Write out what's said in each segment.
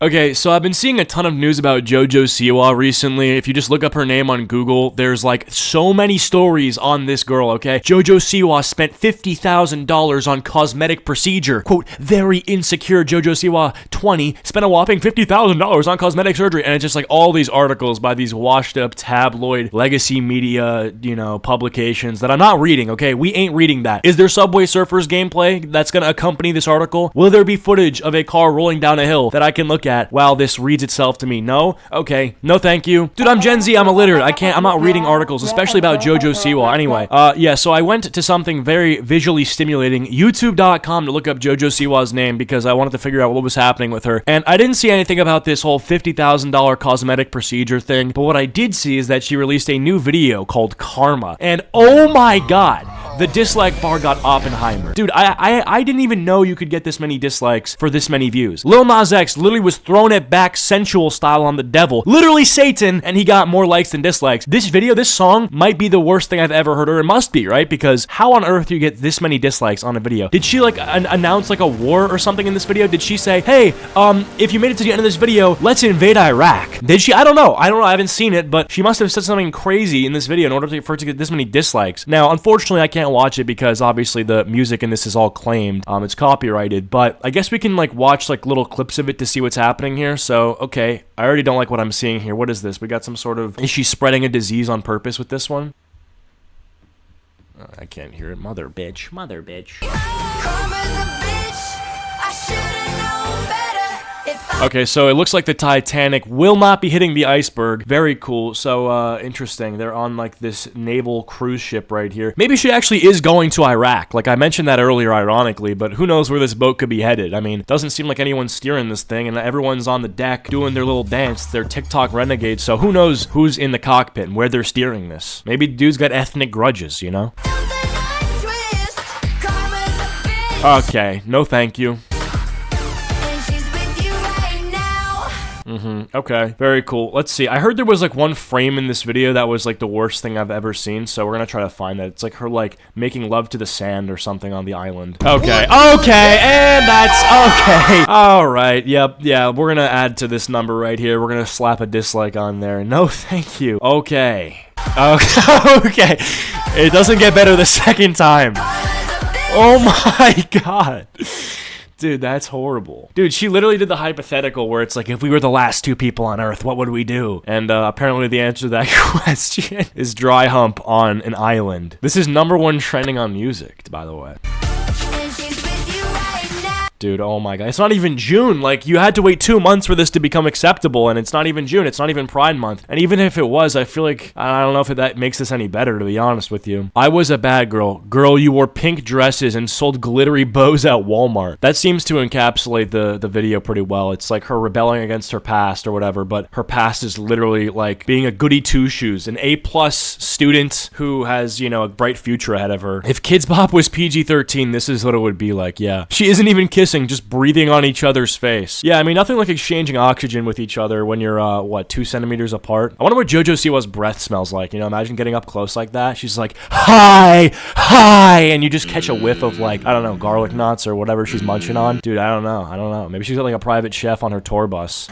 Okay, so I've been seeing a ton of news about JoJo Siwa recently. If you just look up her name on Google, there's like so many stories on this girl, okay? JoJo Siwa spent $50,000 on cosmetic procedure. Quote, very insecure JoJo Siwa, 20, spent a whopping $50,000 on cosmetic surgery. And it's just like all these articles by these washed up tabloid legacy media, publications that I'm not reading, okay? We ain't reading that. Is there Subway Surfers gameplay that's gonna accompany this article? Will there be footage of a car rolling down a hill that I can look at while this reads itself to me? No? Okay. No thank you. Dude, I'm Gen Z. I'm illiterate. I'm not reading articles, especially about JoJo Siwa. Anyway, yeah, so I went to something very visually stimulating, youtube.com, to look up JoJo Siwa's name because I wanted to figure out what was happening with her. And I didn't see anything about this whole $50,000 cosmetic procedure thing, but what I did see is that she released a new video called Karma. And oh my god, the dislike bar got Oppenheimer. Dude, I didn't even know you could get this many dislikes for this many views. Lil Nas X literally was throwing it back sensual style on the devil, literally Satan, and he got more likes than dislikes. This video, this song, might be the worst thing I've ever heard, or it must be, right? Because how on earth do you get this many dislikes on a video? Did she like announce like a war or something in this video? Did she say, hey, if you made it to the end of this video, let's invade Iraq? Did she? I don't know. I haven't seen it, but she must have said something crazy in this video in order for it to get this many dislikes. Now, unfortunately, I can't watch it because obviously the music in this is all claimed. It's copyrighted, but I guess we can like watch like little clips of it to see what's happening here. So, okay, I already don't like what I'm seeing here. What is this? We got some sort of... Is she spreading a disease on purpose with this one? I can't hear it. Mother bitch. Mother bitch. Okay, so it looks like the Titanic will not be hitting the iceberg. Very cool. So, interesting. They're on, like, this naval cruise ship right here. Maybe she actually is going to Iraq. Like, I mentioned that earlier, ironically, but who knows where this boat could be headed. I mean, doesn't seem like anyone's steering this thing, and everyone's on the deck doing their little dance. They're TikTok renegades, so who knows who's in the cockpit and where they're steering this. Maybe dude's got ethnic grudges, you know? Okay, no thank you. Okay, very cool. Let's see. I heard there was like one frame in this video that was like the worst thing I've ever seen, so we're gonna try to find that. It's like her like making love to the sand or something on the island. Okay, and that's okay. All right, yep, yeah, we're gonna add to this number right here. We're gonna slap a dislike on there. No, thank you. Okay. Okay. It doesn't get better the second time. Oh my god. Dude, that's horrible. Dude, she literally did the hypothetical where it's like, if we were the last two people on Earth, what would we do? And apparently the answer to that question is dry hump on an island. This is #1 trending on music, by the way. Dude, oh my god. It's not even June. Like, you had to wait 2 months for this to become acceptable, and it's not even June. It's not even Pride Month. And even if it was, I feel like, I don't know if that makes this any better, to be honest with you. I was a bad girl. Girl, you wore pink dresses and sold glittery bows at Walmart. That seems to encapsulate the video pretty well. It's like her rebelling against her past or whatever, but her past is literally like being a goody two-shoes, an A+ student who has, a bright future ahead of her. If Kids Bop was PG-13, this is what it would be like, yeah. She isn't even kissing, just breathing on each other's face. Yeah, I mean, nothing like exchanging oxygen with each other when you're, 2 centimeters apart? I wonder what JoJo Siwa's breath smells like, imagine getting up close like that. She's like, hi, and you just catch a whiff of, like, I don't know, garlic knots or whatever she's munching on. Dude, I don't know. Maybe she's got, like, a private chef on her tour bus.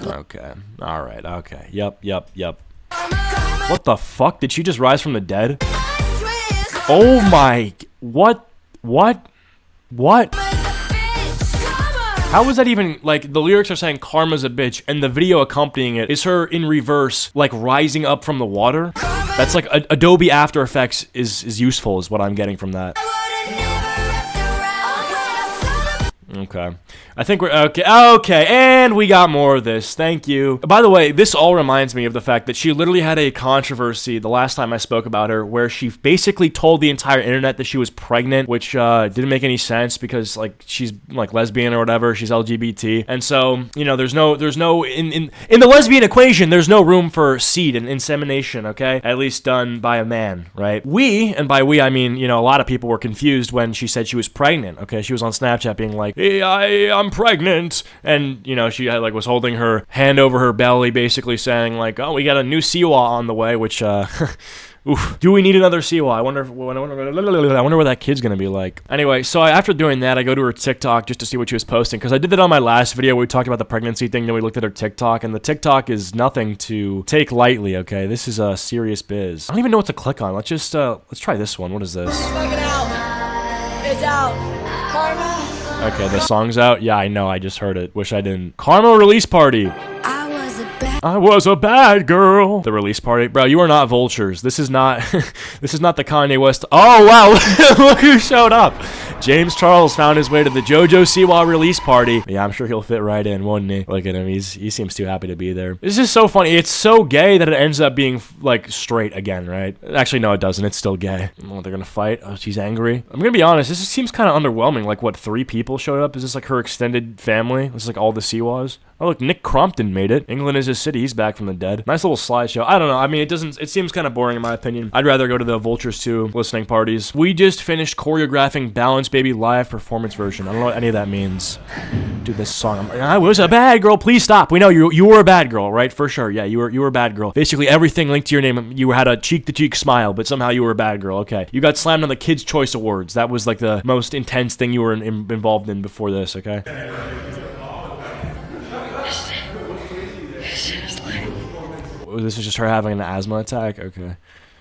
Okay, alright, okay, yep. What the fuck? Did she just rise from the dead? Oh my, what? How was that even, like, the lyrics are saying karma's a bitch, and the video accompanying it is her in reverse, like, rising up from the water? That's like, Adobe After Effects is useful, is what I'm getting from that. Okay. I think we're okay, and we got more of this. Thank you. By the way, this all reminds me of the fact that she literally had a controversy the last time I spoke about her, where she basically told the entire internet that she was pregnant, which didn't make any sense because, like, she's like lesbian or whatever, she's LGBT, and so there's no in the lesbian equation, there's no room for seed and insemination, okay? At least done by a man, right? And by we I mean a lot of people were confused when she said she was pregnant. Okay, she was on Snapchat being like, hey, I'm pregnant, and she had, like, was holding her hand over her belly, basically saying like, oh, we got a new Siwa on the way, which Oof. Do we need another Siwa? I wonder what that kid's gonna be like. Anyway, so after doing that, I go to her TikTok just to see what she was posting, because I did that on my last video where we talked about the pregnancy thing, then we looked at her TikTok, and the TikTok is nothing to take lightly, okay? This is a serious biz. I don't even know what to click on. Let's just, let's try this one. What is this? Check it out. It's out. Karma. Okay, the song's out? Yeah, I know. I just heard it. Wish I didn't. Karma release party. I was a bad girl. The release party, bro. You are not vultures. This is not. This is not the Kanye West. Oh wow! Look who showed up. James Charles found his way to the JoJo Siwa release party. Yeah, I'm sure he'll fit right in, won't he? Look at him. He seems too happy to be there. This is so funny. It's so gay that it ends up being like straight again, right? Actually, no, it doesn't. It's still gay. Oh, they're gonna fight. Oh, she's angry. I'm gonna be honest. This seems kind of underwhelming. Like, what? 3 people showed up? Is this like her extended family? This is like all the Siwas. Oh look, Nick Crompton made it. England is his city. He's back from the dead. Nice little slideshow. I don't know. I mean, it seems kind of boring in my opinion. I'd rather go to the Vultures 2 listening parties. We just finished choreographing Balance Baby live performance version. I don't know what any of that means. Dude, this song. I was a bad girl. Please stop. We know you were a bad girl, right? For sure. Yeah, you were a bad girl. Basically everything linked to your name. You had a cheek-to-cheek smile, but somehow you were a bad girl. Okay. You got slammed on the Kids' Choice Awards. That was like the most intense thing you were involved in before this, okay? This is just her having an asthma attack? Okay.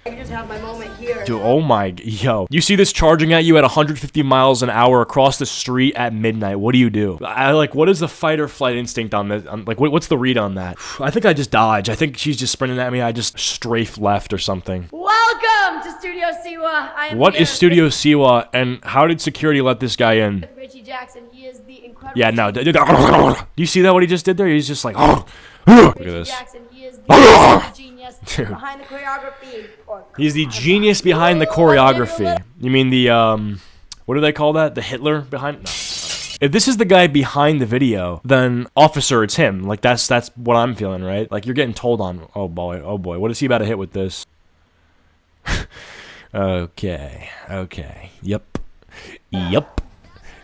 I can just have my moment here. Dude, oh my, yo. You see this charging at you at 150 miles an hour across the street at midnight. What do you do? What is the fight or flight instinct on this? Like, what's the read on that? I think I just dodge. I think she's just sprinting at me. I just strafe left or something. Welcome to Studio Siwa. What is Studio Siwa, and how did security let this guy in? Richie Jackson. He is the incredible. Yeah, no. Do you see that, what he just did there? He's just like, look at this. Jackson. He is the genius behind the choreography. He's the genius behind the choreography. You mean the, what do they call that? The Hitler behind? No. If this is the guy behind the video, then officer, it's him. Like, that's what I'm feeling, right? Like, you're getting told on. Oh boy, what is he about to hit with this? Okay, yep.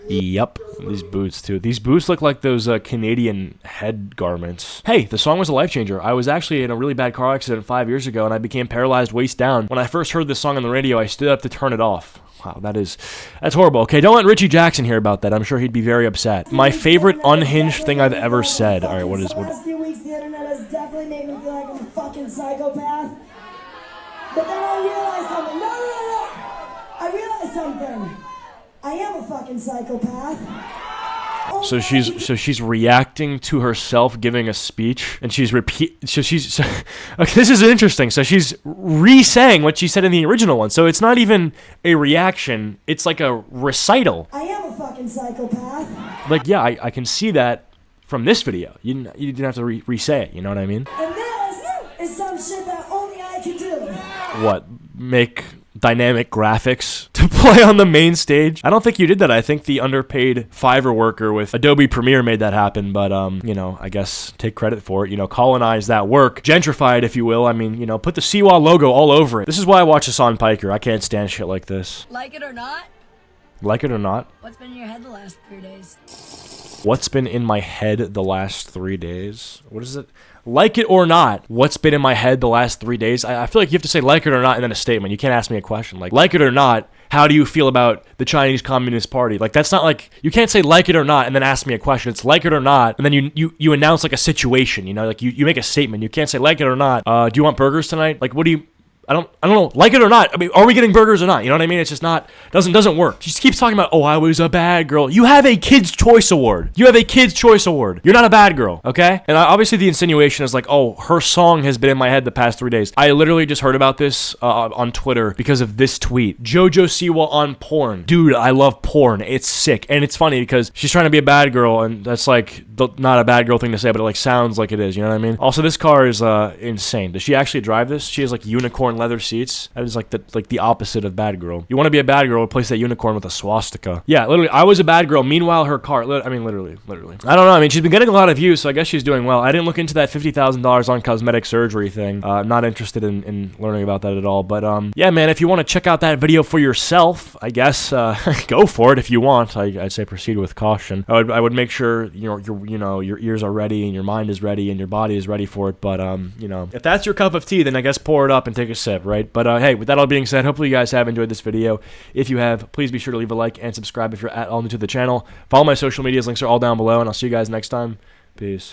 These boots too. These boots look like those Canadian head garments. Hey, the song was a life changer. I was actually in a really bad car accident 5 years ago, and I became paralyzed waist down. When I first heard this song on the radio, I stood up to turn it off. Wow, that's horrible. Okay, don't let Richie Jackson hear about that. I'm sure he'd be very upset. My favorite unhinged thing I've ever said. All right, what is what? Last few weeks, the internet has definitely made me feel like I'm a fucking psychopath. But then I realized something. No. I realized something. I am a fucking psychopath. So she's reacting to herself giving a speech, and she's okay, this is interesting. So she's re-saying what she said in the original one. So it's not even a reaction, it's like a recital. I am a fucking psychopath. Like, yeah, I can see that from this video. You didn't have to re-say it, you know what I mean? And this is some shit that only I can do. What? Make dynamic graphics to play on the main stage? I don't think you did that. I think the underpaid Fiverr worker with Adobe Premiere made that happen, but you know, I guess take credit for it. You know, colonize that work, gentrify it, if you will. I mean, you know, put the Siwa logo all over it. This is why I watch Hassan Piker. I can't stand shit like this. Like it or not? Like it or not? What's been in your head the last 3 days? What's been in my head the last 3 days? What is it? Like it or not, what's been in my head the last 3 days? I feel like you have to say like it or not and then a statement. You can't ask me a question. Like it or not, how do you feel about the Chinese Communist Party? Like, that's not like, you can't say like it or not and then ask me a question. It's like it or not, and then you announce like a situation, you know? Like, you make a statement. You can't say like it or not. Do you want burgers tonight? Like, what do you... I don't know, like it or not. I mean, are we getting burgers or not? You know what I mean? It's just not, doesn't work. She just keeps talking about, oh, I was a bad girl. You have a Kids' Choice Award. You're not a bad girl, okay? And obviously the insinuation is like, oh, her song has been in my head the past 3 days. I literally just heard about this on Twitter because of this tweet. JoJo Siwa on porn. Dude, I love porn. It's sick. And it's funny because she's trying to be a bad girl, and that's like not a bad girl thing to say, but it like sounds like it is, you know what I mean? Also, this car is insane. Does she actually drive this? She has like unicorn leather seats. That is like the opposite of bad girl. You want to be a bad girl, replace that unicorn with a swastika. Yeah, literally, I was a bad girl. Meanwhile, her car, I mean, literally. I don't know. I mean, she's been getting a lot of views, so I guess she's doing well. I didn't look into that $50,000 on cosmetic surgery thing. I'm not interested in learning about that at all. But yeah, man, if you want to check out that video for yourself, I guess go for it if you want. I'd say proceed with caution. I would make sure you're you know, your ears are ready and your mind is ready and your body is ready for it. But, you know, if that's your cup of tea, then I guess pour it up and take a sip, right? But, hey, with that all being said, hopefully you guys have enjoyed this video. If you have, please be sure to leave a like and subscribe if you're at all new to the channel. Follow my social medias. Links are all down below, and I'll see you guys next time. Peace.